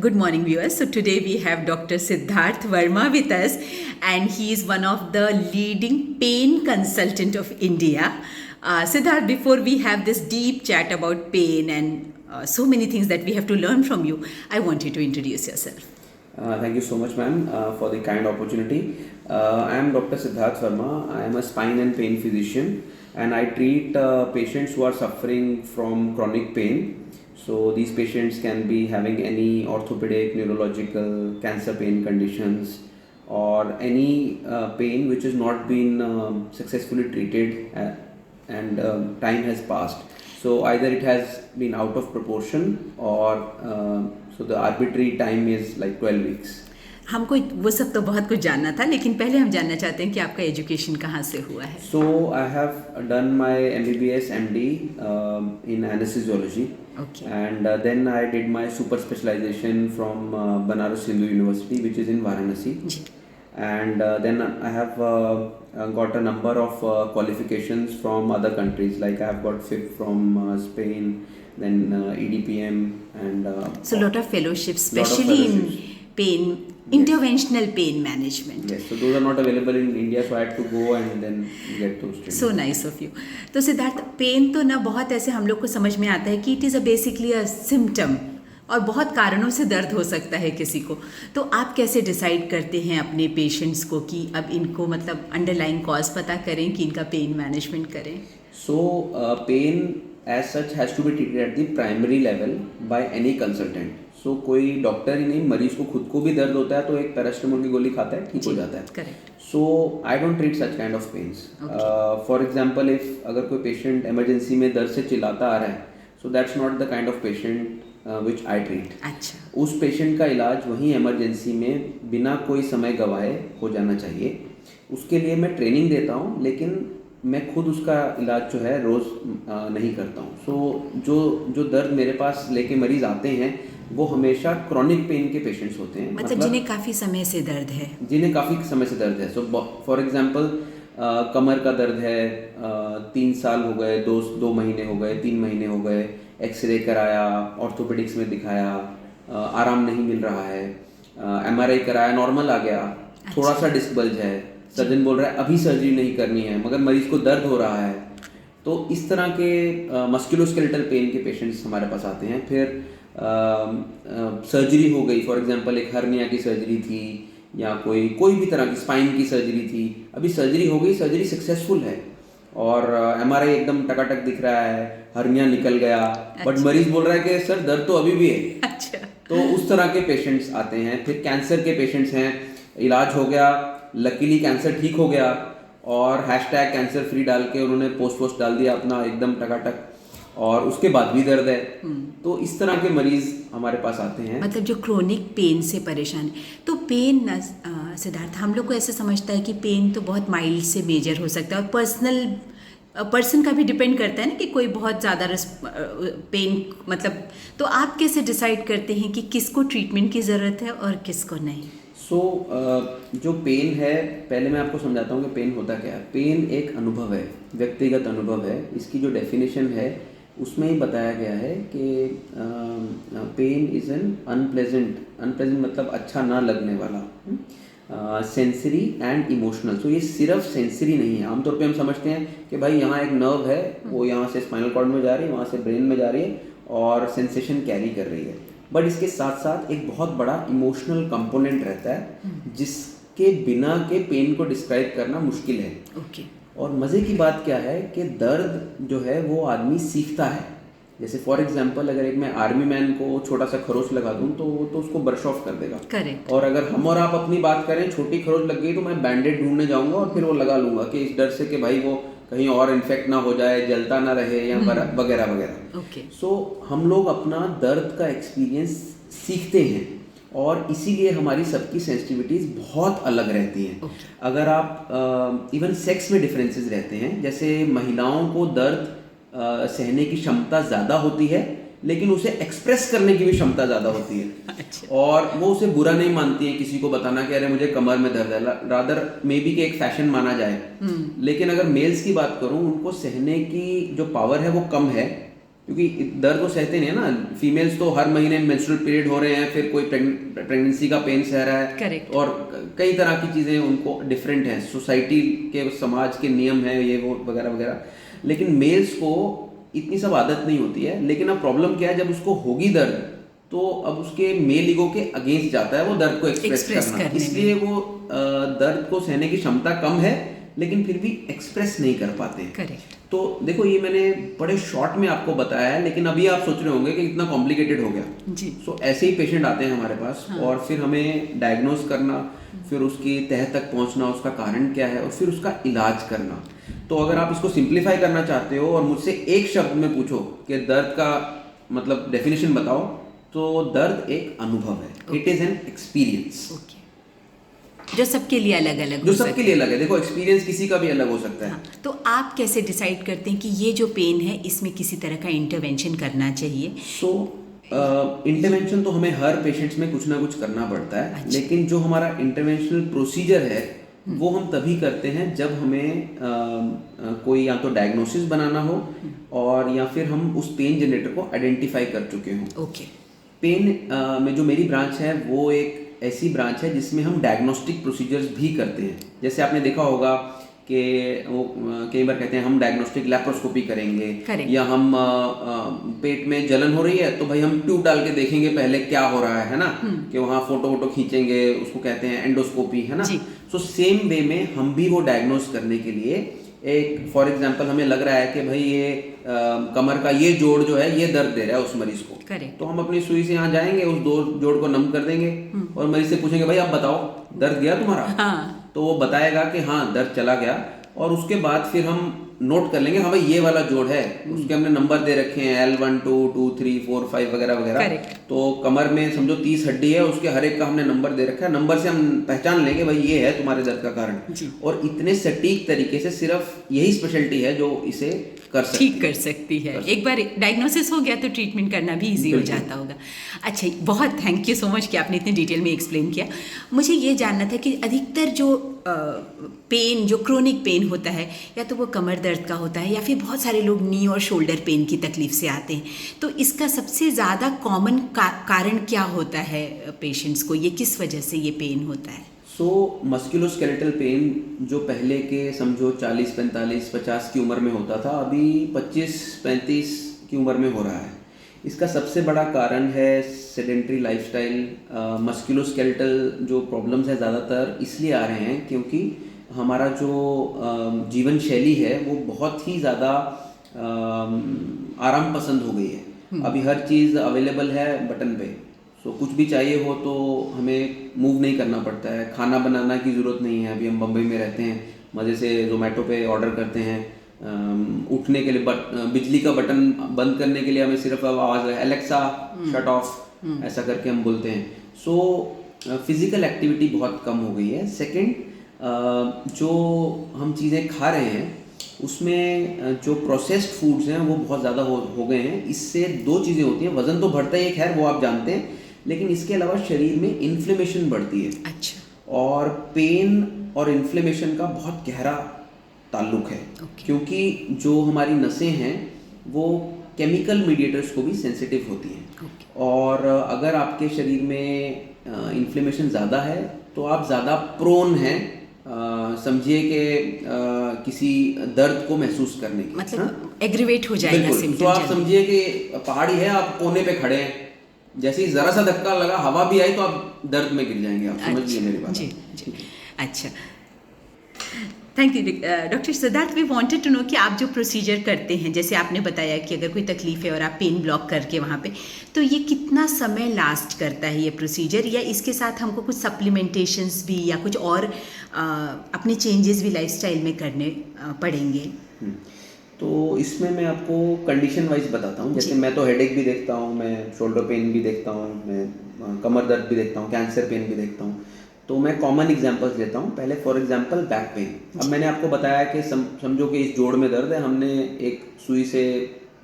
Good morning, viewers. So today we have Dr. Siddharth Verma with us, and he is one of the leading pain consultant of India. Siddharth, before we have this deep chat about pain and so many things that we have to learn from you, I want you to introduce yourself. Thank you so much, ma'am, for the kind opportunity. I am Dr. Siddharth Verma. I am a spine and pain physician, and I treat patients who are suffering from chronic pain. So these patients can be having any orthopedic, neurological, cancer pain conditions, or any pain which has not been successfully treated and time has passed. So either it has been out of proportion or so the arbitrary time is like 12 weeks. हमको वो सब तो बहुत कुछ जानना था, लेकिन पहले हम जानना चाहते हैं कि आपका एजुकेशन कहाँ से हुआ है. So I have done my MBBS MD in anesthesiology. Okay. And then I did my super specialization from Banaras Hindu University, which is in Varanasi. जी. And then I have got a number of qualifications from other countries, like I have got FIP from Spain, then EDPM and So lot of fellowships, lot of especially in fellowships. pain, Yes. interventional pain management. Yes, so those are not available in India, so I had to go and then get those trainings. So nice of you. तो Siddharth, pen तो ना बहुत ऐसे हम लोग को समझ में आता है कि it is a basically a symptom, और बहुत कारणों से दर्द हो सकता है किसी को. तो आप कैसे डिसाइड करते हैं अपने पेशेंट्स को कि अब इनको मतलब अंडरलाइंग कॉज पता करें कि इनका पेन मैनेजमेंट करें? So pain as such has to be treated at the primary level by any consultant. So कोई डॉक्टर ही नहीं, मरीज को खुद को भी दर्द होता है तो एक पैरास्टामोल की गोली खाता है, ठीक हो जाता है. Correct. So I don't treat such kind of pains. Okay. For example, if अगर कोई पेशेंट इमरजेंसी में दर्द से चिल्लाता आ रहा है, so that's not the kind of patient which I treat. अच्छा. उस पेशेंट का इलाज वहीं इमरजेंसी में बिना कोई समय गवाए हो जाना चाहिए. उसके लिए मैं ट्रेनिंग देता हूँ, लेकिन मैं खुद उसका इलाज जो है रोज़ नहीं करता हूँ. सो जो दर्द मेरे पास लेके मरीज आते हैं वो हमेशा क्रॉनिक पेन के पेशेंट्स होते हैं, मतलब जिन्हें काफ़ी समय से दर्द है. जिन्हें काफ़ी समय से दर्द है. सो फॉर एग्जांपल कमर का दर्द है, 3 साल हो गए, 2 महीने हो गए, 3 महीने हो गए, एक्सरे कराया, ऑर्थोपेडिक्स में दिखाया, आराम नहीं मिल रहा है, MRI कराया, नॉर्मल आ गया, थोड़ा सा डिस्क बल्ज है, सर्जन बोल रहा है अभी सर्जरी नहीं करनी है, मगर मरीज को दर्द हो रहा है. तो इस तरह के मस्कुलोस्केलेटल पेन के पेशेंट्स हमारे पास आते हैं. फिर सर्जरी हो गई, फॉर एग्जांपल एक हर्निया की सर्जरी थी या कोई भी तरह की स्पाइन की सर्जरी थी, अभी सर्जरी हो गई, सर्जरी सक्सेसफुल है और MRI एकदम टकाटक दिख रहा है, हर्निया निकल गया, बट मरीज बोल रहा है कि सर दर्द तो अभी भी है. अच्छा. तो उस तरह के पेशेंट्स आते हैं. फिर कैंसर के पेशेंट्स हैं, इलाज हो गया, लकीली कैंसर ठीक हो गया और #कैंसर फ्री डाल के उन्होंने पोस्ट डाल दिया अपना एकदम टकाटक, और उसके बाद भी दर्द है. तो इस तरह के मरीज हमारे पास आते हैं, मतलब जो क्रोनिक पेन से परेशान है. तो पेन सिद्धार्थ, हम लोग को ऐसे समझता है कि पेन तो बहुत माइल्ड से मेजर हो सकता है और पर्सन का भी डिपेंड करता है ना, कि कोई बहुत ज़्यादा पेन मतलब. तो आप कैसे डिसाइड करते हैं कि किसको ट्रीटमेंट की ज़रूरत है और किसको नहीं? सो जो पेन है, पहले मैं आपको समझाता हूँ कि पेन होता क्या है. पेन एक अनुभव है, व्यक्तिगत अनुभव है. इसकी जो डेफिनेशन है उसमें ही बताया गया है कि पेन इज़ एन अनप्लेजेंट मतलब अच्छा ना लगने वाला, सेंसरी एंड इमोशनल. तो ये सिर्फ सेंसरी नहीं है. आमतौर पे हम समझते हैं कि भाई यहाँ एक नर्व है, वो यहाँ से स्पाइनल कॉर्ड में जा रही है, वहाँ से ब्रेन में जा रही है और सेंसेशन कैरी कर रही है. बट इसके साथ साथ एक बहुत बड़ा इमोशनल कंपोनेंट रहता है जिसके बिना के पेन को डिस्क्राइब करना मुश्किल है. ओके. और मज़े की बात क्या है कि दर्द जो है वो आदमी सीखता है. जैसे फॉर एग्जांपल अगर एक मैं आर्मी मैन को छोटा सा खरोच लगा दूं तो वो तो उसको ब्रश ऑफ कर देगा. करेक्ट. और अगर हम और आप अपनी बात करें, छोटी खरोच लग गई तो मैं बैंडेड ढूंढने जाऊंगा और फिर वो लगा लूंगा कि इस डर से कि भाई वो कहीं और इन्फेक्ट ना हो जाए, जलता ना रहे या वगैरह वगैरह. ओके. सो हम लोग अपना दर्द का एक्सपीरियंस सीखते हैं और इसीलिए हमारी सबकी सेंसिटिविटीज़ बहुत अलग रहती हैं. अगर आप इवन सेक्स में डिफरेंसेस रहते हैं. जैसे महिलाओं को दर्द सहने की क्षमता ज़्यादा होती है, लेकिन उसे एक्सप्रेस करने की भी क्षमता ज़्यादा होती है. अच्छा. और वो उसे बुरा नहीं मानती है किसी को बताना कि अरे मुझे कमर में दर्द है, रादर मे बी कि एक फैशन माना जाए. लेकिन अगर मेल्स की बात करूं, उनको सहने की जो पावर है वो कम है क्योंकि दर्द को सहते नहीं है ना। फीमेल्स तो हर महीने मेंस्ट्रुअल पीरियड हो रहे हैं, फिर कोई प्रेगनेंसी का पेन सह रहा है। करेक्ट। और कई तरह की चीज़ें उनको डिफरेंट हैं, सोसाइटी के समाज के नियम हैं ये वो वगैरह वगैरह। लेकिन मेल्स को इतनी सब आदत नहीं होती है। लेकिन अब प्रॉब्लम क्या है, जब उसको होगी दर्द तो अब उसके मेल ईगो के अगेंस्ट जाता है वो दर्द को एक्सप्रेस करना। इसलिए वो दर्द को सहने की क्षमता कम है, लेकिन फिर भी एक्सप्रेस नहीं कर पाते। करेक्ट। तो देखो ये मैंने बड़े शॉर्ट में आपको बताया है, लेकिन अभी आप सोच रहे होंगे कि इतना कॉम्प्लिकेटेड हो गया जी। सो ऐसे ही पेशेंट आते हैं हमारे पास। हाँ। और फिर हमें डायग्नोस करना, फिर उसकी तह तक पहुंचना, उसका कारण क्या है, और फिर उसका इलाज करना। तो अगर आप इसको सिंप्लीफाई करना चाहते हो और मुझसे एक शब्द में पूछो कि दर्द का मतलब डेफिनेशन बताओ, तो दर्द एक अनुभव है। It is an experience. Okay. जो सबके लिए अलग अलग जो सबके लिए अलग है। देखो एक्सपीरियंस किसी का भी अलग हो सकता है। हाँ, तो आप कैसे डिसाइड करते हैं कि ये जो पेन है इसमें किसी तरह का इंटरवेंशन करना चाहिए? सो इंटरवेंशन तो हमें हर पेशेंट्स में कुछ ना कुछ करना पड़ता है। अच्छा। लेकिन जो हमारा इंटरवेंशनल प्रोसीजर है वो हम तभी करते हैं जब हमें कोई या तो डायग्नोसिस बनाना हो और या फिर हम उस पेन जनरेटर को आइडेंटिफाई कर चुके हों। ओके। पेन में जो मेरी ब्रांच है वो एक ऐसी ब्रांच है जिसमें हम डायग्नोस्टिक प्रोसीजर्स भी करते हैं। जैसे आपने देखा होगा कि वो कई बार कहते हैं हम डायग्नोस्टिक लैप्रोस्कोपी करेंगे। Correct. या हम पेट में जलन हो रही है तो भाई हम ट्यूब डाल के देखेंगे पहले क्या हो रहा है ना। कि वहाँ फोटो वोटो खींचेंगे, उसको कहते हैं एंडोस्कोपी, है ना। सो सेम वे में हम भी वो डायग्नोस करने के लिए एक फॉर एग्जांपल हमें लग रहा है कि भाई ये कमर का ये जोड़ जो है ये दर्द दे रहा है उस मरीज को। Correct. तो हम अपनी सुई से यहाँ जाएंगे, उस दो जोड़ को नम कर देंगे और मरीज से पूछेंगे भाई आप बताओ दर्द गया तुम्हारा। हाँ। तो वो बताएगा कि हाँ दर्द चला गया। और उसके बाद फिर हम नोट कर लेंगे हाँ भाई ये वाला जोड़ है, उसके हमने नंबर दे रखे हैं L1 2 2 3 4 5 वगैरह वगैरह। Correct. तो कमर में समझो 30 हड्डी है, उसके हर एक का हमने नंबर दे रखा है। नंबर से हम पहचान लेंगे भाई ये है तुम्हारे दर्द का कारण। और इतने सटीक तरीके से सिर्फ यही स्पेशलिटी है जो इसे ठीक कर सकती है। एक बार डायग्नोसिस हो गया तो ट्रीटमेंट करना भी इजी हो जाता होगा। अच्छा, बहुत थैंक यू सो मच कि आपने इतने डिटेल में एक्सप्लेन किया। मुझे ये जानना था कि अधिकतर जो पेन, जो क्रोनिक पेन होता है, या तो वो कमर दर्द का होता है या फिर बहुत सारे लोग नी और शोल्डर पेन की तकलीफ से आते हैं, तो इसका सबसे ज़्यादा कॉमन कारण क्या होता है पेशेंट्स को? ये किस वजह से ये पेन होता है? सो मस्कुलोस्केलेटल पेन जो पहले के समझो 40 45 50 की उम्र में होता था, अभी 25 35 की उम्र में हो रहा है। इसका सबसे बड़ा कारण है सेडेंट्री लाइफस्टाइल। मस्कुलोस्केलेटल जो प्रॉब्लम्स है ज़्यादातर इसलिए आ रहे हैं क्योंकि हमारा जो जीवन शैली है वो बहुत ही ज़्यादा आराम पसंद हो गई है। अभी हर चीज़ अवेलेबल है बटन पे। सो कुछ भी चाहिए हो तो हमें मूव नहीं करना पड़ता है, खाना बनाना की ज़रूरत नहीं है। अभी हम बम्बई में रहते हैं, मज़े से जोमेटो पे ऑर्डर करते हैं। उठने के लिए बिजली का बटन बंद करने के लिए हमें सिर्फ आवाज़ एलेक्सा शट ऑफ ऐसा करके हम बोलते हैं। सो फिज़िकल एक्टिविटी बहुत कम हो गई है। सेकंड, जो हम चीज़ें खा रहे हैं उसमें जो प्रोसेस्ड फूड्स हैं वो बहुत ज़्यादा हो गए हैं। इससे दो चीज़ें होती हैं, वज़न तो बढ़ता ही है, खैर वो आप जानते हैं, लेकिन इसके अलावा शरीर में इन्फ्लेमेशन बढ़ती है। अच्छा। और पेन और इन्फ्लेमेशन का बहुत गहरा ताल्लुक है। क्योंकि जो हमारी नसें हैं वो केमिकल मीडिएटर्स को भी सेंसिटिव होती हैं। और अगर आपके शरीर में इन्फ्लेमेशन ज़्यादा है तो आप ज़्यादा प्रोन हैं, समझिए कि किसी दर्द को महसूस करने की, मतलब एग्रीवेट हो जाएगा सिम्पटम। तो आप समझिए कि पहाड़ी है, आप कोने पे खड़े हैं, जैसे ही ज़रा सा धक्का लगा, हवा भी आई तो आप दर्द में गिर जाएंगे। आप समझ लीजिए मेरी बात। जी जी। अच्छा, thank you doctor Siddharth. We wanted to know कि आप जो प्रोसीजर करते हैं, जैसे आपने बताया कि अगर कोई तकलीफ है और आप पेन ब्लॉक करके वहाँ पे, तो ये कितना समय लास्ट करता है ये प्रोसीजर, या इसके साथ हमको कुछ सप्लीमेंटेशंस भी या कुछ और अपने चेंजेस भी लाइफस्टाइल में करने पड़ेंगे? तो इसमें मैं आपको कंडीशन वाइज बताता हूँ। जैसे मैं तो हेडेक भी देखता हूँ, मैं शोल्डर पेन भी देखता हूँ, मैं कमर दर्द भी देखता हूँ, कैंसर पेन भी देखता हूँ। तो मैं कॉमन एग्जांपल्स लेता हूँ। पहले फॉर एग्जांपल बैक पेन। अब मैंने आपको बताया कि समझो कि इस जोड़ में दर्द है, हमने एक सुई से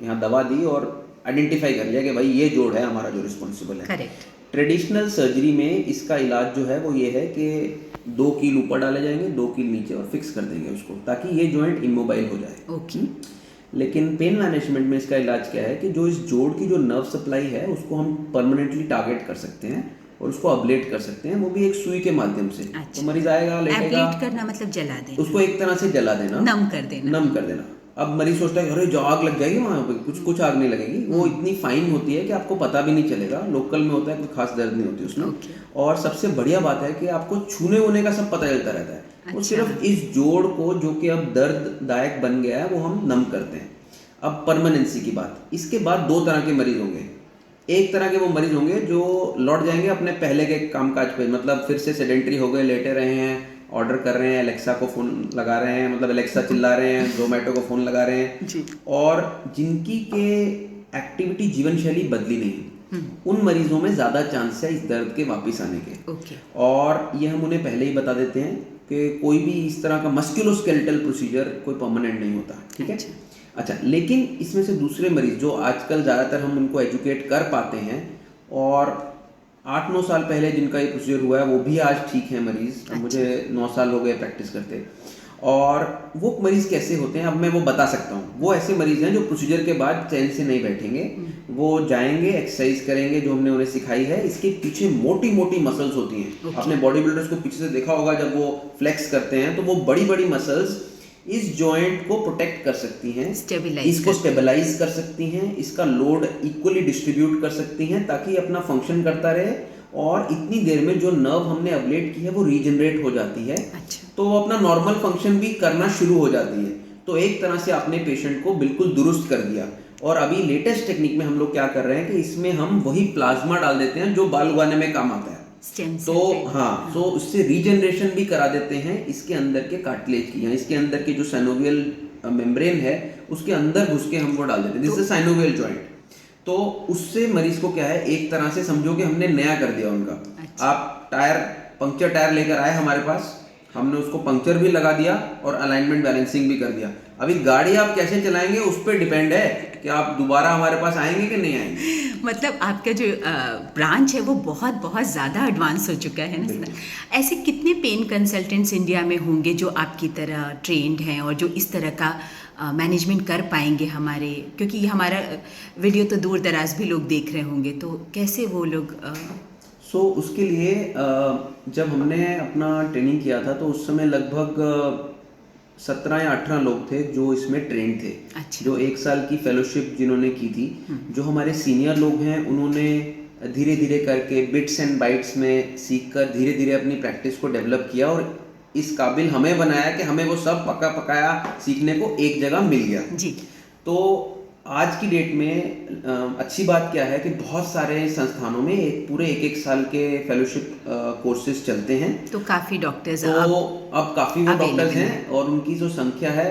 यहाँ दवा दी और आइडेंटिफाई कर लिया कि भाई ये जोड़ है हमारा जो रिस्पॉन्सिबल है। करेक्ट। ट्रेडिशनल सर्जरी में इसका इलाज जो है वो ये है कि 2 कील ऊपर डाले जाएंगे, 2 कील नीचे, और फिक्स कर देंगे उसको, ताकि ये जॉइंट इमोबाइल हो जाए। ओके। लेकिन पेन मैनेजमेंट में इसका इलाज क्या है कि जो इस जोड़ की जो नर्व सप्लाई है उसको हम परमानेंटली टारगेट कर सकते हैं और उसको अब्लेट कर सकते हैं, वो भी एक सुई के माध्यम से। अच्छा। तो मरीज आएगा, लेटेगा, एब्लेट करना मतलब जला देना, उसको एक तरह से जला देना, नम कर देना। नम कर देना। अब मरीज सोचता है अरे जो आग लग जाएगी वहाँ पे, कुछ आग नहीं लगेगी, वो इतनी फाइन होती है कि आपको पता भी नहीं चलेगा, लोकल में होता है, कोई खास दर्द नहीं होती उसमें। Okay. और सबसे बढ़िया बात है कि आपको छूने वूने का सब पता चलता रहता है। वो अच्छा। सिर्फ इस जोड़ को जो कि अब दर्ददायक बन गया है वो हम नम करते हैं। अब परमानेंसी की बात, इसके बाद दो तरह के मरीज होंगे। एक तरह के वो मरीज होंगे जो लौट जाएंगे अपने पहले के कामकाज पे, मतलब फिर से सेडेंटरी हो गए, लेटे रहे हैं, ऑर्डर कर रहे हैं, एलेक्सा को फ़ोन लगा रहे हैं, मतलब एलेक्सा चिल्ला रहे हैं, जोमेटो को फ़ोन लगा रहे हैं जी। और जिनकी के एक्टिविटी जीवन शैली बदली नहीं, उन मरीजों में ज़्यादा चांस है इस दर्द के वापस आने के। ओके। और ये हम उन्हें पहले ही बता देते हैं कि कोई भी इस तरह का मस्कुलोस्केलेटल प्रोसीजर कोई परमानेंट नहीं होता, ठीक है। अच्छा, लेकिन इसमें से दूसरे मरीज जो आजकल ज़्यादातर हम उनको एजुकेट कर पाते हैं और 8-9 साल पहले जिनका ये प्रोसीजर हुआ है वो भी आज ठीक है मरीज। अच्छा। मुझे 9 साल हो गए प्रैक्टिस करते। और वो मरीज कैसे होते हैं अब मैं वो बता सकता हूँ। वो ऐसे मरीज हैं जो प्रोसीजर के बाद चैन से नहीं बैठेंगे, वो जाएंगे, एक्सरसाइज करेंगे जो हमने उन्हें सिखाई है, इसके पीछे मोटी मोटी मसल्स होती हैं। आपने बॉडी बिल्डर्स को पीछे से देखा होगा, जब वो फ्लेक्स करते हैं तो वो बड़ी बड़ी मसल्स इस जॉइंट को प्रोटेक्ट कर सकती हैं, इसको स्टेबलाइज कर सकती हैं, इसका लोड इक्वली डिस्ट्रीब्यूट कर सकती हैं ताकि अपना फंक्शन करता रहे और इतनी देर में जो नर्व हमने अबलेट की है वो रीजनरेट हो जाती है। अच्छा। तो वो अपना नॉर्मल फंक्शन भी करना शुरू हो जाती है। तो एक तरह से आपने पेशेंट को बिल्कुल दुरुस्त कर दिया। और अभी लेटेस्ट टेक्निक में हम लोग क्या कर रहे हैं कि इसमें हम वही प्लाज्मा डाल देते हैं जो बाल उगाने में काम आता है। तो हाँ, तो उससे रीजनरेशन भी करा देते हैं इसके अंदर के कार्टिलेज की, इसके अंदर के जो साइनोवियल मेम्ब्रेन है उसके अंदर घुस के हम वो डाल देते हैं, जिससे साइनोवियल जॉइंट। तो उससे मरीज को क्या है, एक तरह से समझो कि हमने नया कर दिया उनका। अच्छा। आप पंक्चर टायर लेकर आए हमारे पास, हमने उसको पंक्चर भी लगा दिया और अलाइनमेंट बैलेंसिंग भी कर दिया। अभी गाड़ी आप कैसे चलाएंगे उस पर डिपेंड है कि आप दोबारा हमारे पास आएंगे कि नहीं आएंगे। मतलब आपका जो ब्रांच है वो बहुत बहुत ज़्यादा एडवांस हो चुका है ना सर। ऐसे कितने पेन कंसल्टेंट्स इंडिया में होंगे जो आपकी तरह ट्रेंड हैं और जो इस तरह का मैनेजमेंट कर पाएंगे हमारे, क्योंकि ये हमारा वीडियो तो दूर दराज भी लोग देख रहे होंगे, तो कैसे वो लोग उसके लिए जब हमने अपना ट्रेनिंग किया था तो उस समय लगभग 17 या 18 लोग थे जो इसमें ट्रेन थे। अच्छा। जो 1 साल की फेलोशिप जिन्होंने की थी, जो हमारे सीनियर लोग हैं उन्होंने धीरे धीरे करके बिट्स एंड बाइट्स में सीखकर धीरे धीरे अपनी प्रैक्टिस को डेवलप किया और इस काबिल हमें बनाया कि हमें वो सब पकाया सीखने को एक जगह मिल गया जी। तो आज की डेट में अच्छी बात क्या है कि बहुत सारे संस्थानों में पूरे एक साल के फेलोशिप कोर्सेज चलते हैं। तो काफ़ी डॉक्टर्स अब काफ़ी वो डॉक्टर्स हैं और उनकी जो संख्या है,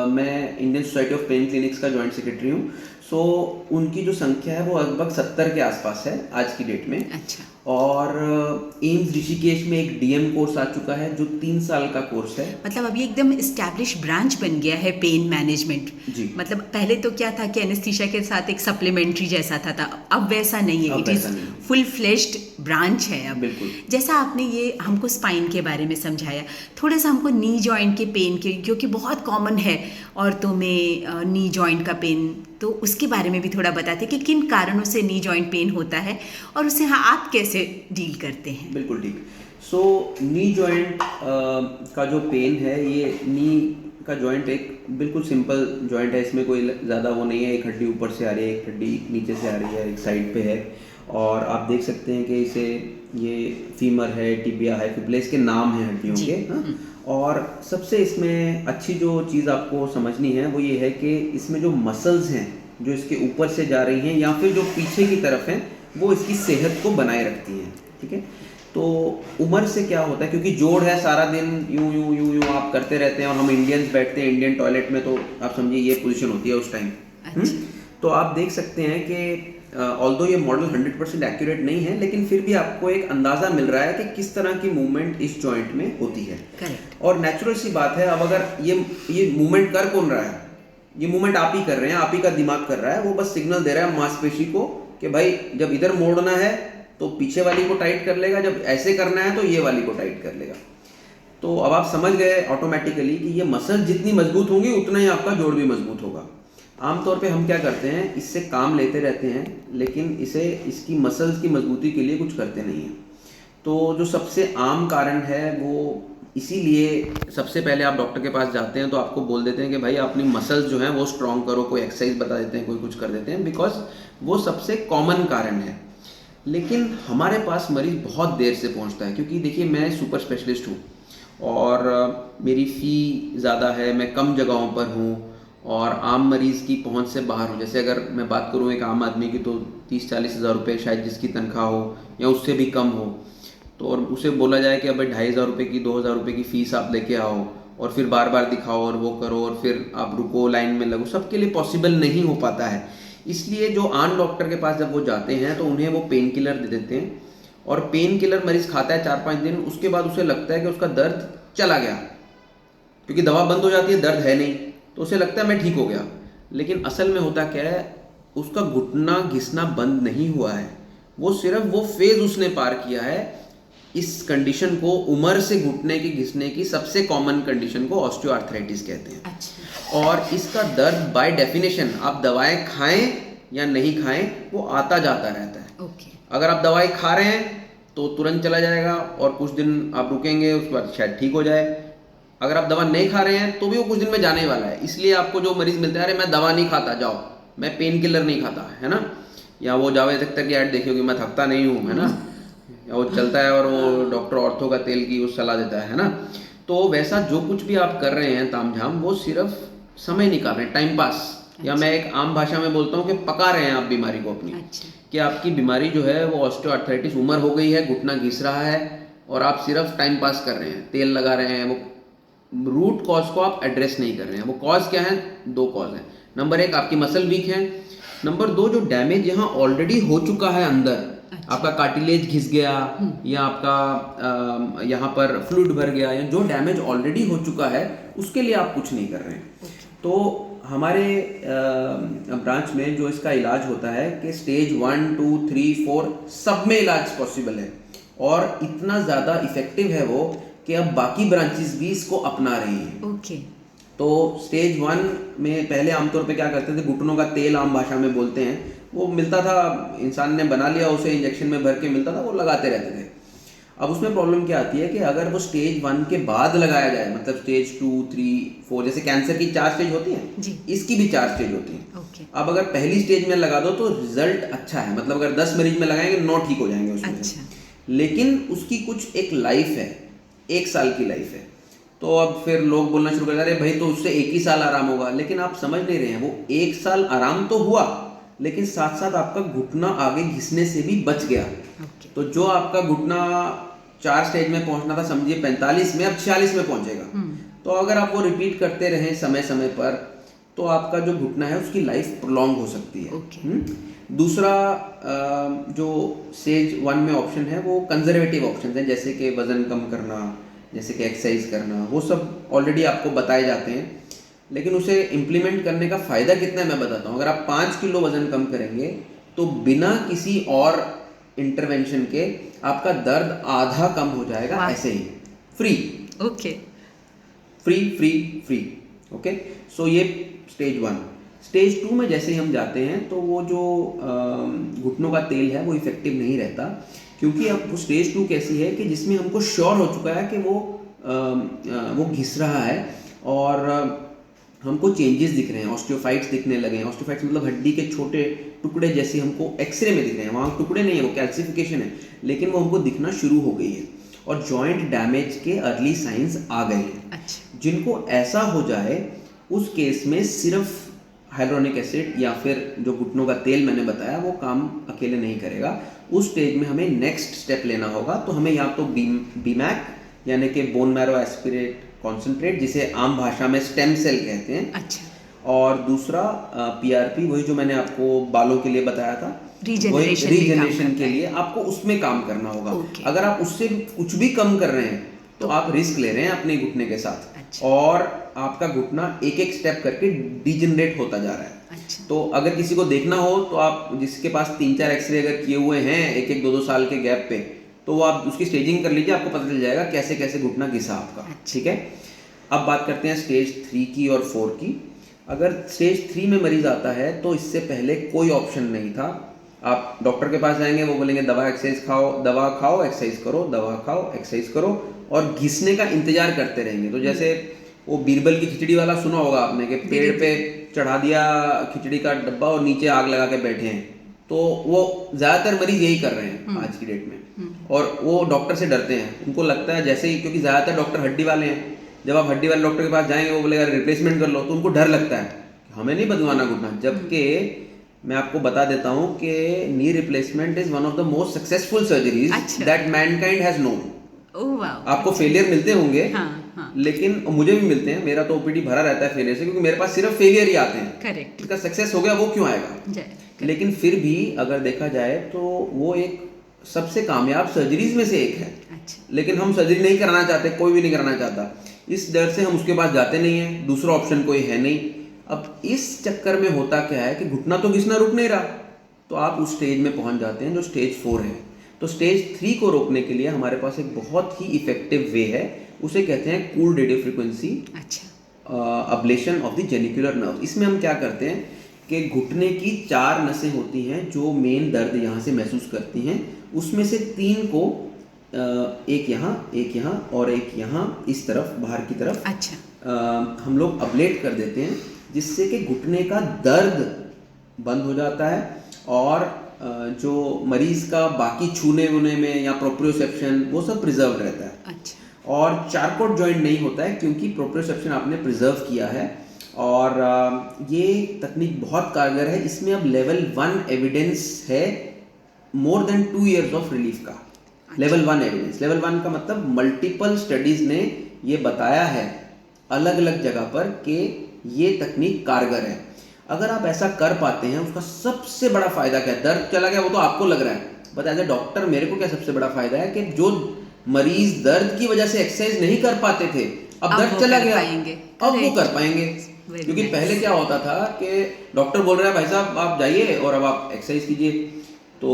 मैं Indian society of pain clinics का जॉइंट सेक्रेटरी हूँ। उनकी जो संख्या है वो लगभग 70 के आसपास है आज की डेट में। अच्छा। और एम्स ऋषिकेश में एक डीएम कोर्स आ चुका है जो 3 साल का कोर्स है। मतलब अभी एकदम एस्टैब्लिश ब्रांच बन गया है पेन मैनेजमेंट जी। मतलब पहले तो क्या था कि एनेस्थीसिया के साथ एक सप्लीमेंट्री जैसा था, अब वैसा नहीं है, it is full fleshed branch है अब। बिल्कुल। जैसा आपने ये हमको स्पाइन के बारे में समझाया, थोड़ा सा हमको नी जॉइंट के पेन के, क्योंकि बहुत कॉमन है औरतों में नी जॉइंट का पेन, तो उसके बारे में भी थोड़ा बताते कि किन कारणों से नी जॉइंट पेन होता है और उससे आप कैसे डील करते हैं। बिल्कुल ठीक। नी जॉइंट का जो पेन है, ये नी का जॉइंट एक बिल्कुल सिंपल जॉइंट है, इसमें कोई ज़्यादा वो नहीं है। एक हड्डी ऊपर से आ रही है, एक हड्डी नीचे से आ रही है, एक साइड पे है। और आप देख सकते हैं कि इसे ये फीमर है, टिबिया है, फिब्ula, इसके नाम हैं हड्डियों के। हाँ? और सबसे इसमें अच्छी जो चीज़ आपको समझनी है वो ये है कि इसमें जो मसल्स हैं जो इसके ऊपर से जा रही हैं या फिर जो पीछे की तरफ हैं, वो इसकी सेहत को बनाए रखती हैं। ठीक है। तो उम्र से क्या होता है, क्योंकि जोड़ है, सारा दिन यूं यूं यूं यूं आप करते रहते हैं और हम इंडियंस बैठते हैं इंडियन टॉयलेट में, तो आप समझिए ये पोजीशन होती है उस टाइम। तो आप देख सकते हैं कि ऑल्दो ये मॉडल 100% एक्यूरेट नहीं है, लेकिन फिर भी आपको एक अंदाज़ा मिल रहा है कि किस तरह की मूवमेंट इस जॉइंट में होती है। करेक्ट। और नेचुरल सी बात है, अब अगर ये मूवमेंट कर कौन रहा है, ये मूवमेंट आप ही कर रहे हैं, आप ही का दिमाग कर रहा है। वो बस सिग्नल दे रहा है मांसपेशी को कि भाई जब इधर मोड़ना है तो पीछे वाली को टाइट कर लेगा, जब ऐसे करना है तो ये वाली को टाइट कर लेगा। तो अब आप समझ गए ऑटोमेटिकली कि ये मसल जितनी मजबूत होंगी उतना ही आपका जोड़ भी मजबूत होगा। आमतौर पे हम क्या करते हैं, इससे काम लेते रहते हैं, लेकिन इसकी मसल्स की मजबूती के लिए कुछ करते नहीं हैं। तो जो सबसे आम कारण है वो, इसीलिए सबसे पहले आप डॉक्टर के पास जाते हैं तो आपको बोल देते हैं कि भाई अपनी मसल्स जो हैं वो स्ट्रॉन्ग करो, कोई एक्सरसाइज बता देते हैं, कोई कुछ कर देते हैं, बिकॉज वो सबसे कॉमन कारण है। लेकिन हमारे पास मरीज बहुत देर से पहुंचता है, क्योंकि देखिए मैं सुपर स्पेशलिस्ट हूँ और मेरी फ़ी ज़्यादा है, मैं कम जगहों पर हूँ और आम मरीज़ की पहुंच से बाहर हूँ। जैसे अगर मैं बात करूँ एक आम आदमी की, तो 30-40 हज़ार रुपये शायद जिसकी तनख्वाह हो या उससे भी कम हो, तो और उसे बोला जाए कि अब 2,500 रुपये की 2,000 रुपये की फ़ीस आप लेके आओ और फिर बार बार दिखाओ और वो करो और फिर आप रुको, लाइन में लगो, सबके लिए पॉसिबल नहीं हो पाता है। इसलिए जो आम डॉक्टर के पास जब वो जाते हैं तो उन्हें वो पेन किलर दे देते हैं और पेन किलर मरीज खाता है 4-5 दिन, उसके बाद उसे लगता है कि उसका दर्द चला गया, क्योंकि दवा बंद हो जाती है, दर्द है नहीं, तो उसे लगता है मैं ठीक हो गया। लेकिन असल में होता क्या है, उसका घुटना घिसना बंद नहीं हुआ है, वो सिर्फ वो फेज उसने पार किया है। इस कंडीशन को, उम्र से घुटने की घिसने की सबसे कॉमन कंडीशन को ऑस्टियोआर्थराइटिस कहते हैं। अच्छा। और इसका दर्द बाय डेफिनेशन, आप दवाएं खाएं या नहीं खाएं, वो आता जाता रहता है। ओके। अगर आप दवाई खा रहे हैं तो तुरंत चला जाएगा और कुछ दिन आप रुकेंगे, उसके बाद शायद ठीक हो जाए। अगर आप दवा नहीं खा रहे हैं तो भी वो कुछ दिन में जाने वाला है। इसलिए आपको जो मरीज मिलते हैं, अरे मैं दवा नहीं खाता, जाओ मैं पेन किलर नहीं खाता, है ना, या वो जावेद अख्तर की ऐड देखी होगी, मैं थकता नहीं हूँ, है ना, या वो चलता है और वो डॉक्टर ऑर्थो का तेल की वो सलाह देता है ना। तो वैसा जो कुछ भी आप कर रहे हैं तामझाम, वो सिर्फ समय निकाल रहे हैं, टाइम पास, या मैं एक आम भाषा में बोलता हूँ कि पका रहे हैं आप बीमारी को अपनी। अच्छा। कि आपकी बीमारी जो है वो ऑस्टियोआर्थराइटिस, उम्र हो गई है, घुटना घिस रहा है और आप सिर्फ टाइम पास कर रहे हैं, तेल लगा रहे हैं, वो रूट कॉज को आप एड्रेस नहीं कर रहे हैं। वो कॉज क्या है? 2 कॉज हैं। नंबर 1 आपकी मसल वीक है, नंबर 2 जो डैमेज यहाँ ऑलरेडी हो चुका है अंदर, आपका कार्टिलेज घिस गया या आपका यहाँ पर फ्लूइड भर गया, या जो डैमेज ऑलरेडी हो चुका है उसके लिए आप कुछ नहीं कर रहे हैं। तो हमारे ब्रांच में जो इसका इलाज होता है कि स्टेज 1, 2, 3, 4 सब में इलाज पॉसिबल है और इतना ज़्यादा इफेक्टिव है वो कि अब बाकी ब्रांचेस भी इसको अपना रही हैं। ओके। तो स्टेज 1 में पहले आमतौर पे क्या करते थे, घुटनों का तेल आम भाषा में बोलते हैं, वो मिलता था, इंसान ने बना लिया, उसे इंजेक्शन में भर के मिलता था, वो लगाते रहते थे। अब उसमें प्रॉब्लम क्या आती है कि अगर वो स्टेज 1 के बाद लगाया जाए, मतलब स्टेज 2, 3, 4, जैसे कैंसर की 4 स्टेज होती हैं जी। इसकी भी 4 स्टेज होती हैं। ओके। अब अगर पहली स्टेज में लगा दो तो रिजल्ट अच्छा है, मतलब अगर 10 मरीज में लगाएंगे 9 ठीक हो जाएंगे उसमें। अच्छा। लेकिन उसकी कुछ एक लाइफ है, 1 साल की लाइफ है। तो अब फिर लोग बोलना शुरू कर देते हैं, भाई तो उससे 1 ही साल आराम होगा, लेकिन आप समझ नहीं रहे हैं, वो 1 साल आराम तो हुआ, लेकिन साथ साथ आपका घुटना आगे घिसने से भी बच गया। ओके। तो जो आपका घुटना 4 स्टेज में पहुंचना था, समझिए 45 में, अब 46 में पहुंचेगा। तो अगर आप वो रिपीट करते रहें समय समय पर, तो आपका जो घुटना है उसकी लाइफ प्रोलॉन्ग हो सकती है। ओके। दूसरा जो स्टेज 1 में ऑप्शन है वो कंजर्वेटिव ऑप्शन है, जैसे कि वजन कम करना, जैसे कि एक्सरसाइज करना, वो सब ऑलरेडी आपको बताए जाते हैं। लेकिन उसे इम्प्लीमेंट करने का फ़ायदा कितना है मैं बताता हूँ। अगर आप 5 किलो वजन कम करेंगे तो बिना किसी और इंटरवेंशन के आपका दर्द आधा कम हो जाएगा, ऐसे ही free. Okay. Free free free. Okay, so ये स्टेज 1। स्टेज 2 में जैसे ही हम जाते हैं तो वो जो घुटनों का तेल है वो इफेक्टिव नहीं रहता, क्योंकि अब वो स्टेज 2 कैसी है कि जिसमें हमको श्योर हो चुका है कि वो घिस रहा है और हमको चेंजेस दिख रहे हैं, ऑस्टियोफाइट्स दिखने लगे हैं। ऑस्टियोफाइट्स मतलब हड्डी के छोटे टुकड़े जैसे हमको एक्सरे में दिख रहे हैं, वहाँ टुकड़े नहीं है, वो कैल्सिफिकेशन है, लेकिन वो हमको दिखना शुरू हो गई है और जॉइंट डैमेज के अर्ली साइंस आ गए हैं। अच्छा। जिनको ऐसा हो जाए उस केस में सिर्फ हाइलुरोनिक एसिड या फिर जो घुटनों का तेल मैंने बताया वो काम अकेले नहीं करेगा। उस स्टेज में हमें नेक्स्ट स्टेप लेना होगा। तो हमें या तो बीमैक यानी कि बोन मैरो एस्पिरेट कॉन्सेंट्रेट, जिसे आम भाषा में स्टेम सेल कहते हैं। अच्छा। और दूसरा PRP, वही जो मैंने आपको बालों के लिए बताया था, रीजनरेशन के लिए आपको उसमें काम करना होगा। Okay. अगर आप उससे कुछ भी कम कर रहे हैं तो आप रिस्क ले रहे हैं अपने घुटने के साथ। अच्छा। और आपका घुटना एक एक स्टेप करके डिजेनरेट होता जा रहा है। अच्छा। तो अगर किसी को देखना हो तो आप, जिसके पास 3-4 एक्सरे अगर किए हुए हैं एक 2-2 साल के गैप पे, तो वो आप उसकी स्टेजिंग कर लीजिए, आपको पता चल जाएगा कैसे कैसे घुटना घिसा आपका। अच्छा। ठीक है, अब बात करते हैं स्टेज 3 की और 4 की। अगर स्टेज 3 में मरीज आता है तो इससे पहले कोई ऑप्शन नहीं था। आप डॉक्टर के पास जाएंगे, वो बोलेंगे दवा खाओ एक्सरसाइज करो, दवा खाओ एक्सरसाइज करो, और घिसने का इंतजार करते रहेंगे। तो जैसे वो बीरबल की खिचड़ी वाला सुना होगा आपने कि पेड़ पे चढ़ा दिया खिचड़ी का डब्बा और नीचे आग लगा के बैठे हैं। तो वो ज़्यादातर मरीज यही कर रहे हैं आज की डेट में, और वो डॉक्टर से डरते हैं। उनको लगता है जैसे ही, क्योंकि ज़्यादातर डॉक्टर हड्डी वाले हैं, जब आप हड्डी वाले डॉक्टर के पास जाएंगे वो बोलेगा रिप्लेसमेंट कर लो, तो उनको डर लगता है हमें नहीं बदलवाना घुटना। जबकि मैं आपको बता देता हूँ कि knee replacement is one of the most successful surgeries that Mankind has known. आपको फेलियर मिलते होंगे, लेकिन मुझे भी मिलते हैं, मेरा तो ओपीडी भरा रहता है फेलियर से, क्योंकि मेरे पास सिर्फ फेलियर ही आते हैं। करेक्ट। इसका सक्सेस हो गया वो क्यों आएगा? लेकिन फिर भी अगर देखा जाए तो वो एक सबसे कामयाब सर्जरीज में से एक है। लेकिन हम सर्जरी नहीं कराना चाहते, कोई भी नहीं कराना चाहता, इस डर से हम उसके पास जाते नहीं है, दूसरा ऑप्शन कोई है नहीं। अब इस चक्कर में होता क्या है कि घुटना तो घिसना रुक नहीं रहा, तो आप उस स्टेज में पहुंच जाते हैं जो स्टेज 4 है। तो स्टेज 3 को रोकने के लिए हमारे पास एक बहुत ही इफेक्टिव वे है, उसे कहते हैं cooled radio frequency ablation of the genicular nerve. इसमें हम क्या करते हैं कि घुटने की 4 नसें होती हैं जो मेन दर्द यहाँ से महसूस करती हैं, उसमें से 3 को एक यहाँ और एक यहाँ इस तरफ बाहर की तरफ हम लोग अब्लेट कर देते हैं, जिससे कि घुटने का दर्द बंद हो जाता है और जो मरीज का बाकी छूने वूने में या प्रोप्रियोसेप्शन वो सब प्रिजर्व रहता है। और चारकोट जॉइंट नहीं होता है क्योंकि प्रोप्रियोसेप्शन आपने प्रिजर्व किया है। और ये तकनीक बहुत कारगर है। इसमें अब लेवल 1 एविडेंस है more than 2 years of relief का। लेवल 1 एविडेंस, लेवल 1 का मतलब मल्टीपल स्टडीज ने ये बताया है अलग अलग जगह पर कि ये तकनीक कारगर है। अगर आप ऐसा कर पाते हैं, उसका सबसे बड़ा फायदा क्या है? दर्द चला गया वो तो आपको लग रहा है, बट एज ए डॉक्टर मेरे को क्या सबसे बड़ा फायदा है कि जो मरीज दर्द की वजह से एक्सरसाइज नहीं कर पाते थे, अब दर्द चला गया, अब वो कर पाएंगे। क्योंकि पहले क्या होता था कि डॉक्टर बोल रहा है भाई साहब आप जाइए और अब आप एक्सरसाइज कीजिए, तो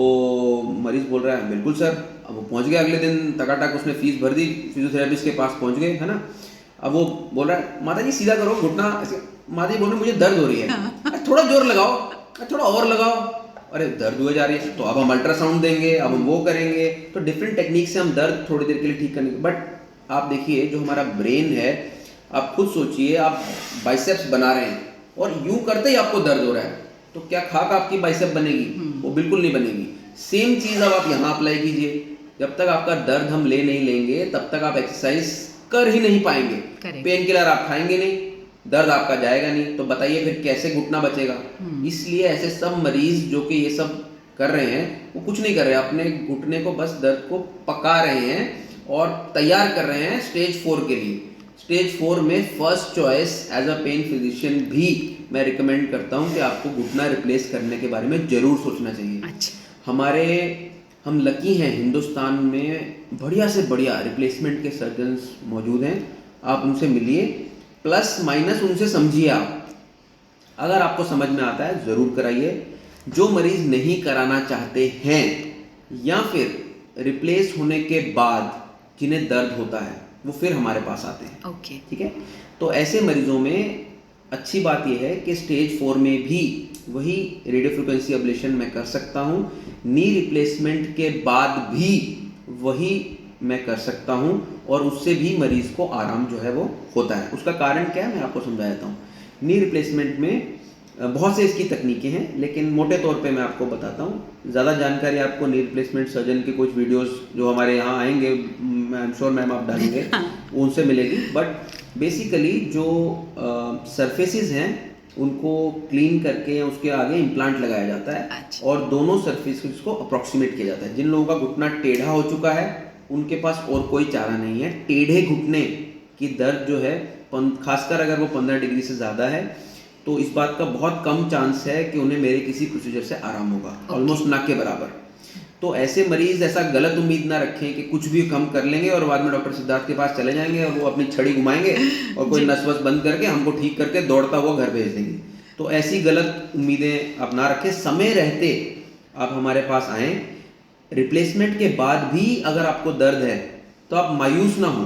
मरीज बोल रहा है बिल्कुल सर। अब वो पहुंच गया अगले दिन, टकाटक उसने फीस भर दी, फिजियोथेरेपिस्ट के पास पहुंच गए, है ना। अब वो बोल रहा है माता जी सीधा करो घुटना, माता जी बोल रहे मुझे दर्द हो रही है, थोड़ा जोर लगाओ, थोड़ा और लगाओ, अरे दर्द हुए जा रही है, तो अब हम अल्ट्रासाउंड देंगे, अब हम वो करेंगे। तो डिफरेंट टेक्निक से हम दर्द थोड़ी देर के लिए ठीक करेंगे। बट आप देखिए जो हमारा ब्रेन है, आप खुद सोचिए, आप बाइसेप्स बना रहे हैं और यूं करते ही आपको दर्द हो रहा है, तो क्या खाक आपकी बाइसेप बनेगी? वो बिल्कुल नहीं बनेगी। सेम चीज़ अब आप यहाँ अप्लाई कीजिए। जब तक आपका दर्द हम ले नहीं लेंगे तब तक आप एक्सरसाइज कर ही नहीं पाएंगे। पेन किलर आप खाएंगे नहीं, दर्द आपका जाएगा नहीं, तो बताइए फिर कैसे घुटना बचेगा? इसलिए ऐसे सब मरीज जो कि ये सब कर रहे हैं वो कुछ नहीं कर रहे, अपने घुटने को बस दर्द को पका रहे हैं और तैयार कर रहे हैं स्टेज 4 के लिए। स्टेज 4 में first choice as a pain physician भी मैं रिकमेंड करता हूँ कि आपको घुटना रिप्लेस करने के बारे में जरूर सोचना चाहिए। हम लकी हैं, हिंदुस्तान में बढ़िया से बढ़िया रिप्लेसमेंट के सर्जन्स मौजूद हैं, आप उनसे मिलिए, प्लस माइनस उनसे समझिए। आप अगर आपको समझ में आता है ज़रूर कराइए। जो मरीज नहीं कराना चाहते हैं या फिर रिप्लेस होने के बाद जिन्हें दर्द होता है वो फिर हमारे पास आते हैं। ठीक है, तो ऐसे मरीजों में अच्छी बात यह है कि स्टेज 4 में भी वही रेडियो फ्रिक्वेंसी अब्लेशन मैं कर सकता हूँ, नी रिप्लेसमेंट के बाद भी वही मैं कर सकता हूँ, और उससे भी मरीज को आराम जो है वो होता है। उसका कारण क्या है मैं आपको समझा देता हूँ। नी रिप्लेसमेंट में बहुत से इसकी तकनीकें हैं, लेकिन मोटे तौर पे मैं आपको बताता हूँ। ज़्यादा जानकारी आपको नी रिप्लेसमेंट सर्जन के कुछ वीडियोस जो हमारे यहाँ आएंगे, आई एम श्योर मैम आप डालेंगे, उनसे मिलेगी। बट बेसिकली जो सरफेसेस हैं उनको क्लीन करके उसके आगे इम्प्लांट लगाया जाता है और दोनों सरफेसेस को अप्रॉक्सीमेट किया जाता है। जिन लोगों का घुटना टेढ़ा हो चुका है उनके पास और कोई चारा नहीं है। टेढ़े घुटने की दर्द जो है, खासकर अगर वो 15 डिग्री से ज़्यादा है, तो इस बात का बहुत कम चांस है कि उन्हें मेरे किसी प्रोसीजर से आराम होगा, ऑलमोस्ट ना के बराबर। तो ऐसे मरीज ऐसा गलत उम्मीद ना रखें कि कुछ भी हम कर लेंगे और बाद में डॉक्टर सिद्धार्थ के पास चले जाएंगे और वो अपनी छड़ी घुमाएंगे और कोई नस वस बंद करके हमको ठीक करके दौड़ता हुआ घर भेज देंगे। तो ऐसी गलत उम्मीदें आप ना रखें। समय रहते आप हमारे पास आएँ। रिप्लेसमेंट के बाद भी अगर आपको दर्द है तो आप मायूस ना हो,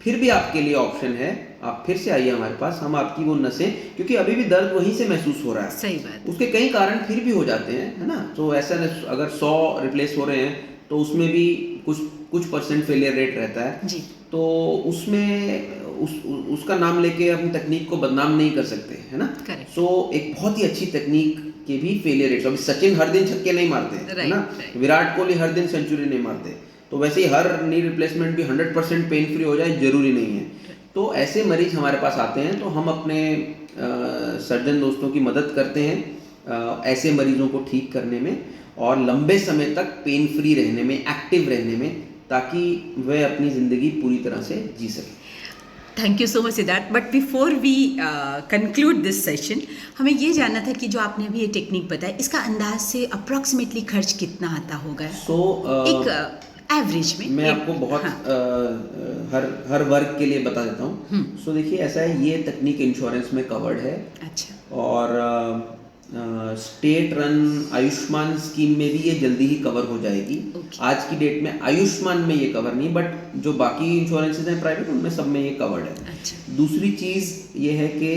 फिर भी आपके लिए ऑप्शन है आप फिर से आइए हमारे पास, हम आपकी वो नसें, क्योंकि अभी भी दर्द वहीं से महसूस हो रहा है, सही बात। उसके कई कारण फिर भी हो जाते हैं, है ना। तो ऐसा अगर 100 रिप्लेस हो रहे हैं तो उसमें भी कुछ परसेंट फेलियर रेट रहता है जी। तो उसमें उसका नाम लेके अपनी तकनीक को बदनाम नहीं कर सकते, है ना। Correct. सो एक बहुत ही अच्छी तकनीक के भी फेलियर रेट्स, अभी सचिन हर दिन छक्के नहीं मारते हैं, है ना। विराट कोहली हर दिन सेंचुरी नहीं मारते, तो वैसे ही हर नी रिप्लेसमेंट भी 100% पेन फ्री हो जाए जरूरी नहीं है। तो ऐसे मरीज हमारे पास आते हैं तो हम अपने सर्जन दोस्तों की मदद करते हैं ऐसे मरीजों को ठीक करने में और लंबे समय तक पेन फ्री रहने में, एक्टिव रहने में, ताकि वह अपनी ज़िंदगी पूरी तरह से जी सके। Thank you so much Siddharth, but before we conclude this session, हमें ये जानना था कि जो आपने अभी ये टेक्निक बताया, इसका अंदाज से अप्रॉक्सीमेटली खर्च कितना आता होगा? एक एवरेज में मैं आपको बहुत हर वर्ग के लिए बता देता हूँ। सो देखिए, ऐसा है, ये तकनीक इंश्योरेंस में कवर्ड है। अच्छा। और स्टेट रन आयुष्मान स्कीम में भी ये जल्दी ही कवर हो जाएगी। आज की डेट में आयुष्मान में ये कवर नहीं, बट जो बाकी इंश्योरेंसेज हैं प्राइवेट, उनमें सब में ये कवर्ड है। अच्छा। दूसरी चीज़ ये है कि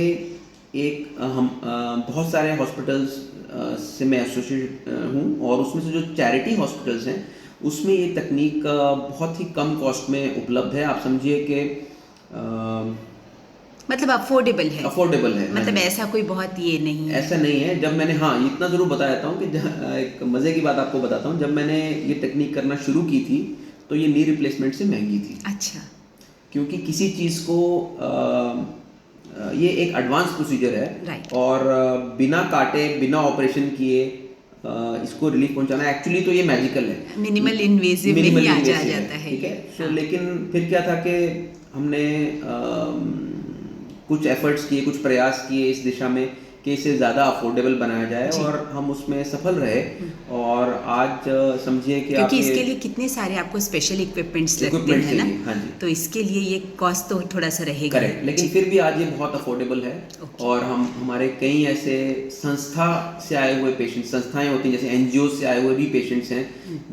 एक हम बहुत सारे हॉस्पिटल्स से मैं एसोसिएट हूँ और उसमें से जो चैरिटी हॉस्पिटल्स हैं उसमें ये तकनीक बहुत ही कम कॉस्ट में उपलब्ध है। आप समझिए कि मतलब अफोर्डेबल है। अफोर्डेबल है, मतलब ऐसा कोई बहुत ये नहीं है। ऐसा नहीं है। जब मैंने, हाँ, इतना ज़रूर बता देता हूँ कि एक मज़े की बात आपको बताता हूँ, जब मैंने ये टेक्निक करना शुरू की थी तो ये नी रिप्लेसमेंट से महंगी थी। अच्छा। क्योंकि किसी चीज़ को ये एक एडवांस प्रोसीजर है। Right. और बिना काटे, बिना ऑपरेशन किए इसको रिलीफ पहुंचाना, एक्चुअली तो ये मैजिकल है, मिनिमल इन्वेजिव में ही आ जाता है। ठीक है। सो लेकिन फिर क्या था कि हमने कुछ एफर्ट्स किए, कुछ प्रयास किए इस दिशा में कि इसे ज़्यादा अफोर्डेबल बनाया जाए और हम उसमें सफल रहे। और आज समझिए कि क्योंकि इसके लिए कितने सारे आपको स्पेशल इक्विपमेंट्स लगते हैं ना। हाँ जी। तो इसके लिए ये कॉस्ट तो थोड़ा सा रहेगा। करेक्ट, लेकिन फिर भी आज ये बहुत अफोर्डेबल है। और हमारे कई ऐसे संस्था से आए हुए पेशेंट, संस्थाएं होती हैं जैसे एनजीओ से आए हुए भी पेशेंट्स हैं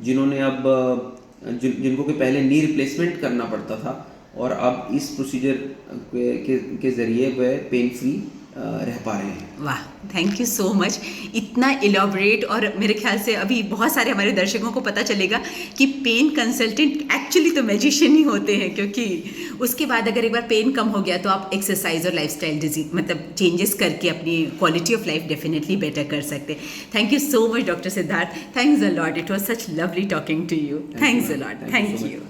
जिन्होंने अब जिनको कि पहले नी रिप्लेसमेंट करना पड़ता था और अब इस प्रोसीजर के ज़रिए वह पेन फ्री रह पा रहे हैं। वाह, थैंक यू सो मच। इतना इलॉबरेट, और मेरे ख्याल से अभी बहुत सारे हमारे दर्शकों को पता चलेगा कि पेन कंसल्टेंट एक्चुअली तो मैजिशियन ही होते हैं, क्योंकि उसके बाद अगर एक बार पेन कम हो गया तो आप एक्सरसाइज और लाइफस्टाइल डिजीज मतलब चेंजेस करके अपनी quality of life definitely better कर सकते हैं। Thank you so much doctor Siddharth, thanks a lot, it was such lovely talking to you. Thanks a lot, thank you.